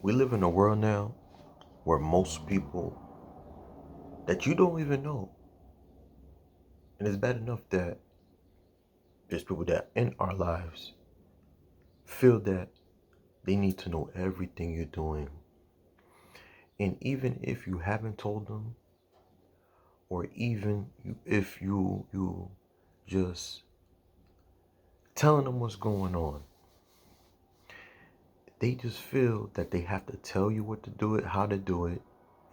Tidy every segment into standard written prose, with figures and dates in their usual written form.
We live in a world now where most people that you don't even know, and it's bad enough that there's people that in our lives feel that they need to know everything you're doing. And even if you haven't told them, or even if you just telling them what's going on, they just feel that they have to tell you what to do it, how to do it,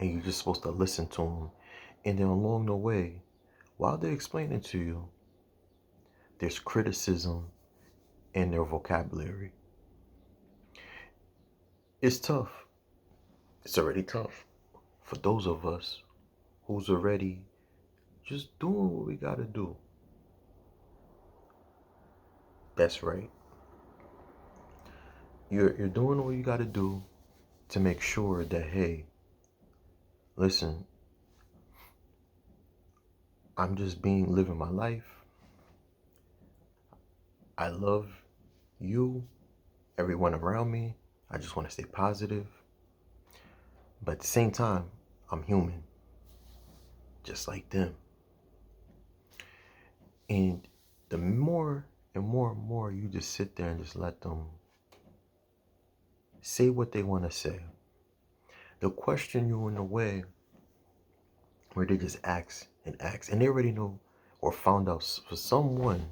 and you're just supposed to listen to them. And then along the way, while they're explaining to you, there's criticism in their vocabulary. It's tough. It's already tough for those of us who's already just doing what we gotta do. That's right. You're doing what you gotta do to make sure that, hey, listen, I'm just living my life. I love you, everyone around me. I just want to stay positive. But at the same time, I'm human, just like them. And the more and more and more you just sit there and just let them say what they want to say, they'll question you in a way where they just ask and ask. And they already know or found out for someone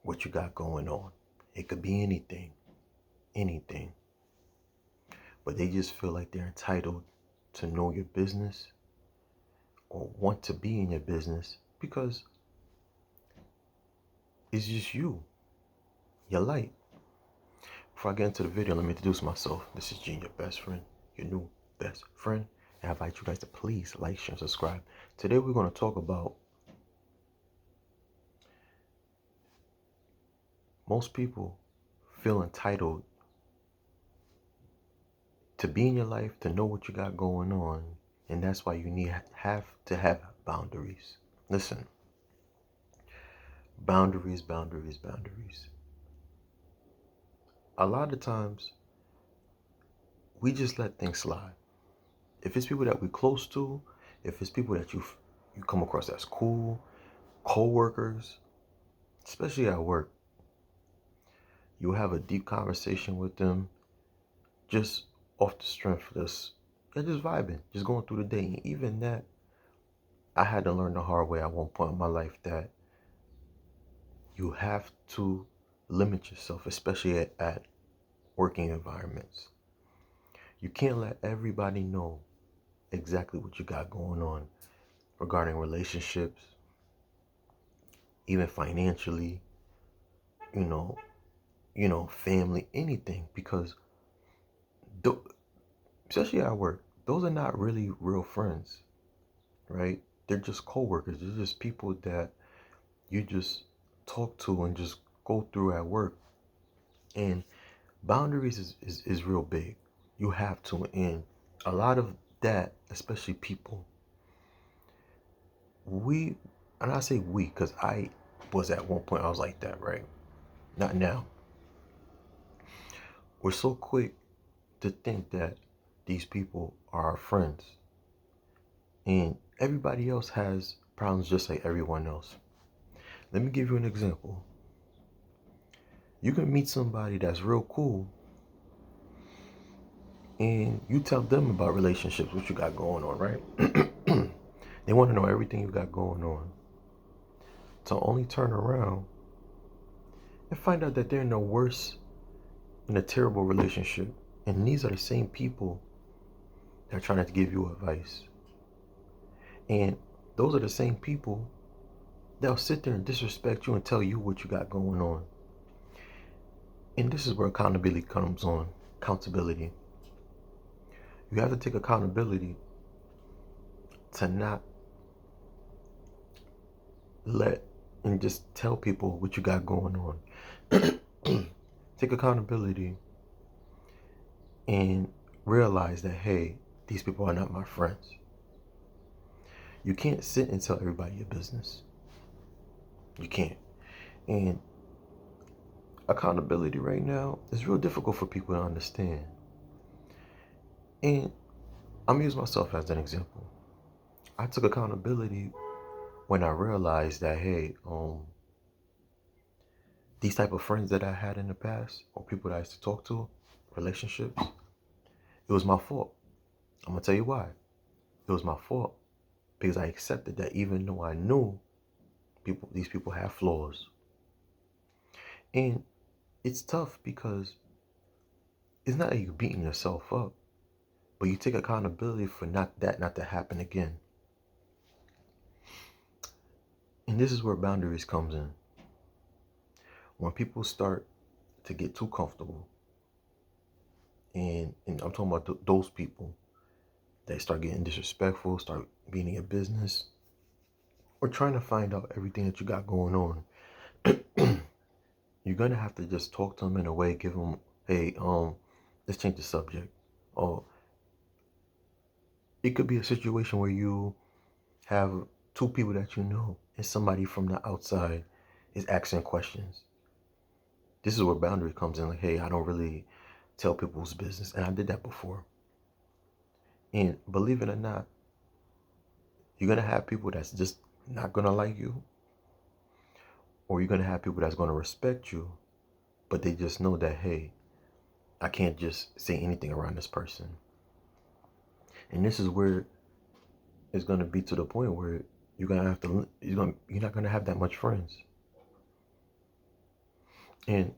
what you got going on. It could be anything, anything. But they just feel like they're entitled to know your business or want to be in your business because it's just you, your light. Before I get into the video, let me introduce myself. This is Gene, your best friend, your new best friend. And I invite you guys to please like, share, and subscribe. Today we're going to talk about most people feel entitled to be in your life, to know what you got going on, and that's why you have to have boundaries. Listen, boundaries, boundaries, boundaries. A lot of times, we just let things slide. If it's people that we're close to, if it's people that you come across as cool, co-workers, especially at work, you'll have a deep conversation with them just off the strength of this. They're just vibing, just going through the day. And even that, I had to learn the hard way at one point in my life that you have to limit yourself, especially at working environments. You can't let everybody know exactly what you got going on regarding relationships, even financially, you family, anything, because especially at work, those are not really real friends, right? They're just co-workers. They're just people that you just talk to and just go through at work. And boundaries is real big. You have to. And a lot of that, especially people, and I say we because I was at one point, I was like that, right? Not now. We're so quick to think that these people are our friends. And everybody else has problems just like everyone else. Let me give you an example. You can meet somebody that's real cool and you tell them about relationships, what you got going on, right? They want to know everything you got going on. To only turn around and find out that they're in a terrible relationship. And these are the same people that are trying to give you advice. And those are the same people that'll sit there and disrespect you and tell you what you got going on. And this is where accountability comes on. Accountability. You have to take accountability to not let and just tell people what you got going on. Take accountability and realize that, hey, these people are not my friends. You can't sit and tell everybody your business. You can't. And accountability right now is real difficult for people to understand. And I'm gonna use myself as an example. I took accountability when I realized that, hey, these type of friends that I had in the past, or people that I used to talk to, relationships, it was my fault. I'm gonna tell you why. It was my fault because I accepted that even though I knew these people have flaws. And it's tough because it's not that you're beating yourself up, but you take accountability for not to happen again. And this is where boundaries comes in. When people start to get too comfortable, and I'm talking about those people that start getting disrespectful, start being in your business, or trying to find out everything that you got going on, you're gonna have to just talk to them in a way, give them, hey, let's change the subject. Or it could be a situation where you have two people that you know, and somebody from the outside is asking questions. This is where boundary comes in. Like, hey, I don't really tell people's business, and I did that before. And believe it or not, you're gonna have people that's just not gonna like you, or you're gonna have people that's gonna respect you, but they just know that, hey, I can't just say anything around this person. And this is where it's gonna be to the point where you're not gonna have that much friends. And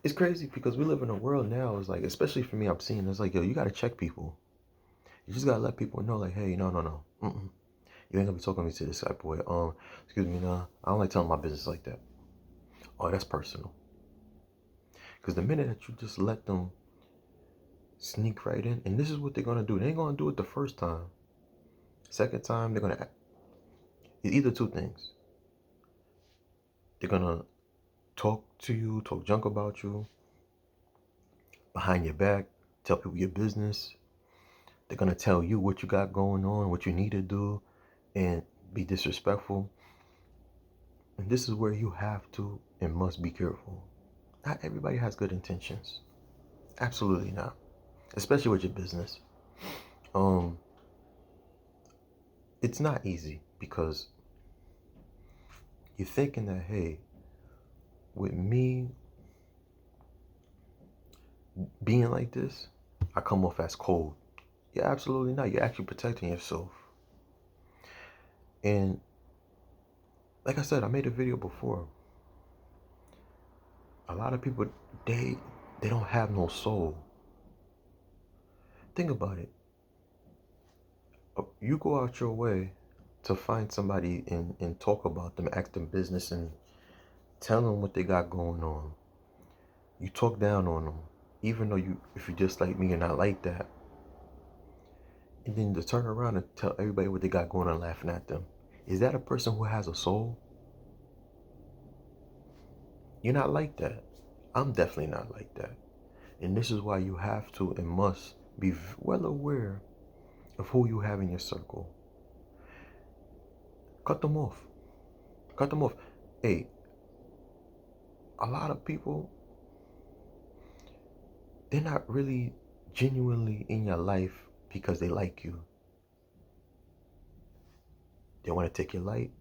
it's crazy because we live in a world now. It's like, especially for me, I'm seeing it's like, yo, you gotta check people. You just gotta let people know, like, hey, no, no, no, you ain't gonna be talking to me to this type of way. Excuse me, nah, I don't like telling my business like that. Oh, that's personal. Because the minute that you just let them sneak right in, and this is what they're gonna do. They ain't gonna do it the first time. Second time, they're gonna. It's either two things. They're gonna talk to you, talk junk about you behind your back, tell people your business. They're gonna tell you what you got going on, what you need to do, and be disrespectful. And this is where you have to and must be careful. Not everybody has good intentions. Absolutely not. Especially with your business. Um, it's not easy because you're thinking that, hey, with me being like this, I come off as cold. Yeah, absolutely not. You're actually protecting yourself. And like I said, I made a video before. A lot of people, they don't have no soul. Think about it. You go out your way to find somebody and talk about them, ask them business, and tell them what they got going on. You talk down on them, even though if you're just like me, you're not like that. And then to turn around and tell everybody what they got going on, laughing at them. Is that a person who has a soul? You're not like that. I'm definitely not like that. And this is why you have to and must be well aware of who you have in your circle. Cut them off. Cut them off. Hey, a lot of people, they're not really genuinely in your life because they like you. They want to take your light.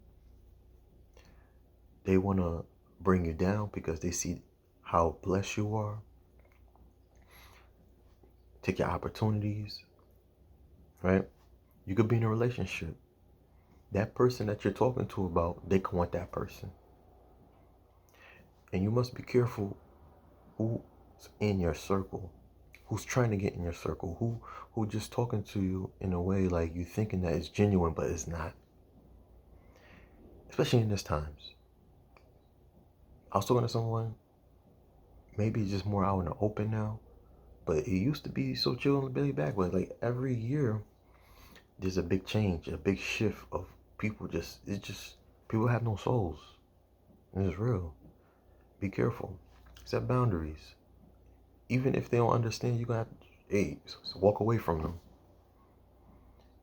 They want to bring you down because they see how blessed you are. Take your opportunities, right? You could be in a relationship. That person that you're talking to about, they can want that person. And you must be careful who's in your circle, who's trying to get in your circle, who just talking to you in a way like you thinking that it's genuine, but it's not. Especially in these times. I was talking to someone, maybe just more out in the open now, but it used to be so chill and Billy back. But like every year, there's a big change, a big shift of people. People have no souls. And it's real. Be careful. Set boundaries. Even if they don't understand, you're gonna have to, hey, walk away from them.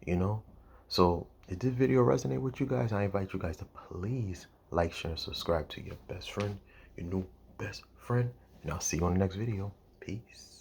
You know? So if this video resonate with you guys, I invite you guys to please like, share, and subscribe to your best friend, your new best friend. And I'll see you on the next video. Peace.